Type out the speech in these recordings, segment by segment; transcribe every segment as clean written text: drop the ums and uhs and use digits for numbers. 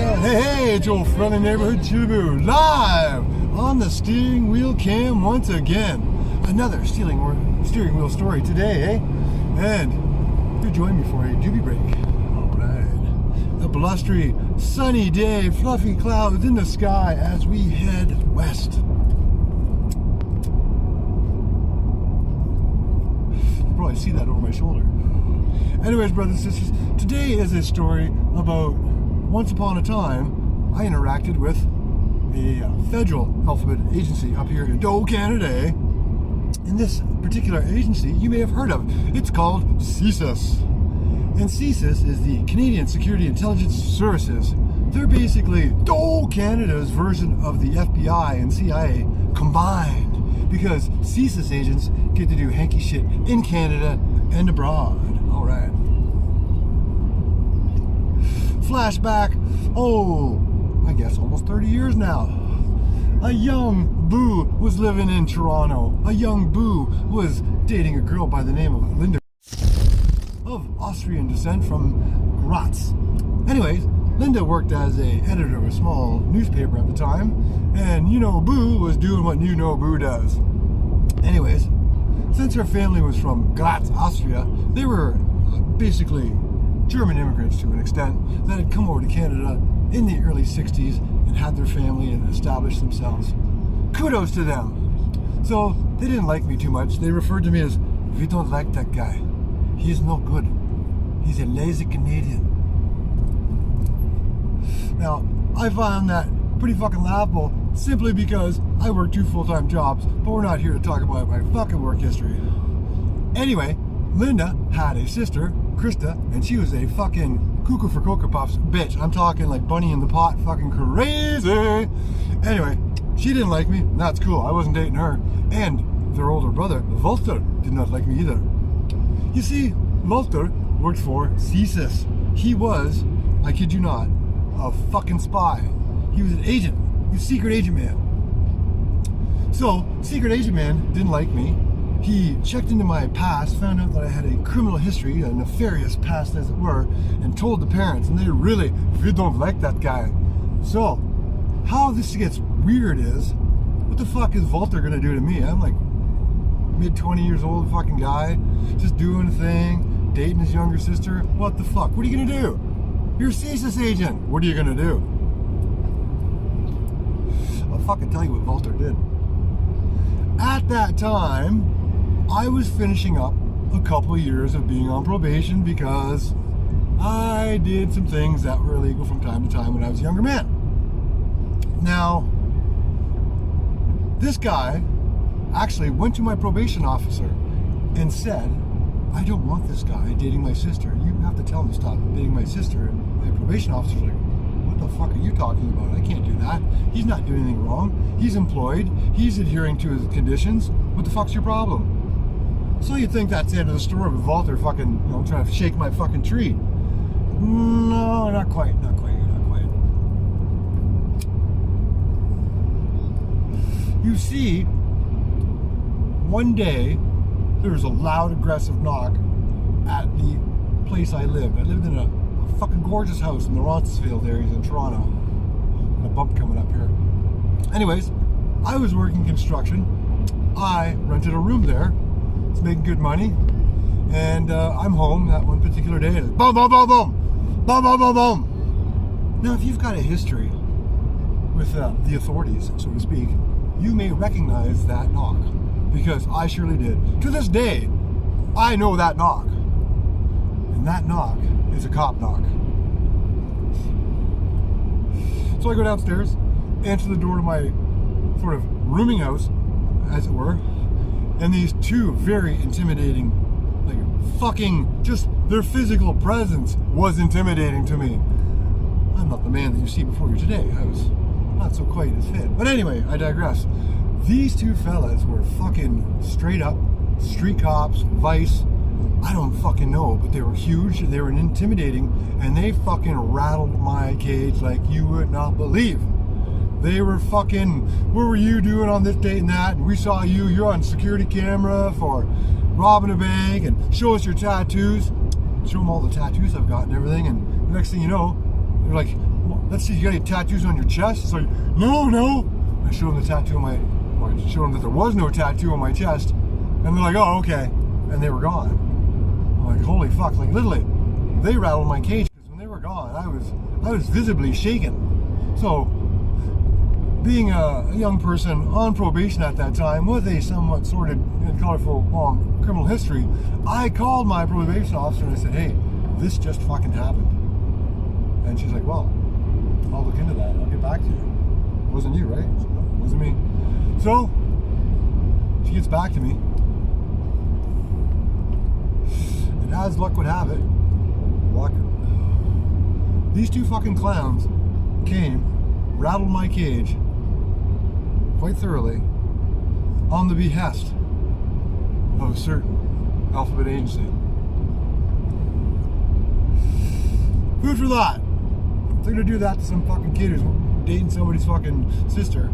yeah. Hey, it's your friendly neighborhood Chillaboo, live on the steering wheel cam once again. Another steering wheel story today, eh? And you join me for a doobie break. All right. A blustery, sunny day, fluffy clouds in the sky as we head west. You probably see that over my shoulder. Anyways, brothers and sisters, today is a story about once upon a time I interacted with a federal alphabet agency up here in Canada. And this particular agency you may have heard of. It's called See-Sis. And See-Sis is the Canadian Security Intelligence Services. They're basically Canada's version of the FBI and CIA combined, because See-Sis agents get to do hanky shit in Canada and abroad. All right. Flashback, I guess almost 30 years now. A young boo was living in Toronto. A young boo was dating a girl by the name of Linda, of Austrian descent from Graz. Anyways, Linda worked as an editor of a small newspaper at the time, and Boo was doing what Boo does. Anyways, since her family was from Graz, Austria, they were basically German immigrants to an extent that had come over to Canada in the early 60s and had their family and established themselves. Kudos to them. So they didn't like me too much. They referred to me as, "We don't like that guy. He's no good. He's a lazy Canadian." Now, I found that pretty fucking laughable simply because I work 2 full-time jobs, but we're not here to talk about my fucking work history. Anyway, Linda had a sister, Krista, and she was a fucking cuckoo for Cocoa Puffs bitch. I'm talking like Bunny in the Pot, fucking crazy. Anyway, she didn't like me, and that's cool. I wasn't dating her. And their older brother, Walter, did not like me either. You see, Walter worked for See-Sis. He was, I kid you not, a fucking spy. He was an agent. He was a secret agent man. So, secret agent man didn't like me. He checked into my past, found out that I had a criminal history, a nefarious past as it were, and told the parents, and they really don't like that guy. So, how this gets weird is, what the fuck is Walter gonna do to me? I'm like mid-20 years old fucking guy, just doing a thing, dating his younger sister. What the fuck? What are you gonna do? You're a See-Sis agent. What are you gonna do? I'll fucking tell you what Walter did. At that time, I was finishing up a couple of years of being on probation because I did some things that were illegal from time to time when I was a younger man. Now, this guy actually went to my probation officer and said, "I don't want this guy dating my sister. You have to tell him to stop dating my sister." And my probation officer's like, "What the fuck are you talking about? I can't do that. He's not doing anything wrong. He's employed. He's adhering to his conditions. What the fuck's your problem?" So you'd think that's the end of the story with Walter fucking, trying to shake my fucking tree. No, not quite. You see, one day, there was a loud, aggressive knock at the place I lived. I lived in a fucking gorgeous house in the Roncesvalles areas in Toronto. And a bump coming up here. Anyways, I was working construction. I rented a room there. It's making good money. And I'm home that one particular day. And boom, boom, boom, boom. Boom, boom, boom, boom. Now, if you've got a history with the authorities, so to speak, you may recognize that knock. Because I surely did. To this day, I know that knock. And that knock is a cop knock. So I go downstairs, answer the door to my sort of rooming house, as it were, and these two very intimidating, fucking, just their physical presence was intimidating to me. I'm not the man that you see before you today. I was not so quite as fit. But anyway, I digress. These two fellas were fucking straight up street cops, vice, I don't fucking know, but they were huge, they were intimidating, and they fucking rattled my cage like you would not believe. They were fucking, what were you doing on this date and that? And we saw you're on security camera for robbing a bank, and show us your tattoos. Show them all the tattoos I've got and everything, and the next thing you know, they're like, let's see, you got any tattoos on your chest? It's like, no. I showed them the tattoo on I showed them that there was no tattoo on my chest. And they're like, oh, okay. And they were gone. I'm like, holy fuck. Like, literally, they rattled my cage because when they were gone, I was visibly shaken. So, being a young person on probation at that time with a somewhat sordid and colorful long criminal history, I called my probation officer and I said, hey, this just fucking happened. And she's like, well, I'll look into that. I'll get back to you. It wasn't you, right? I said, no, it wasn't me. So, she gets back to me. And as luck would have it, these two fucking clowns came, rattled my cage quite thoroughly on the behest of a certain alphabet agency. Food for thought. If they're gonna do that to some fucking kid who's dating somebody's fucking sister,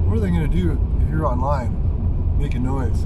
what are they gonna do if you're online making noise?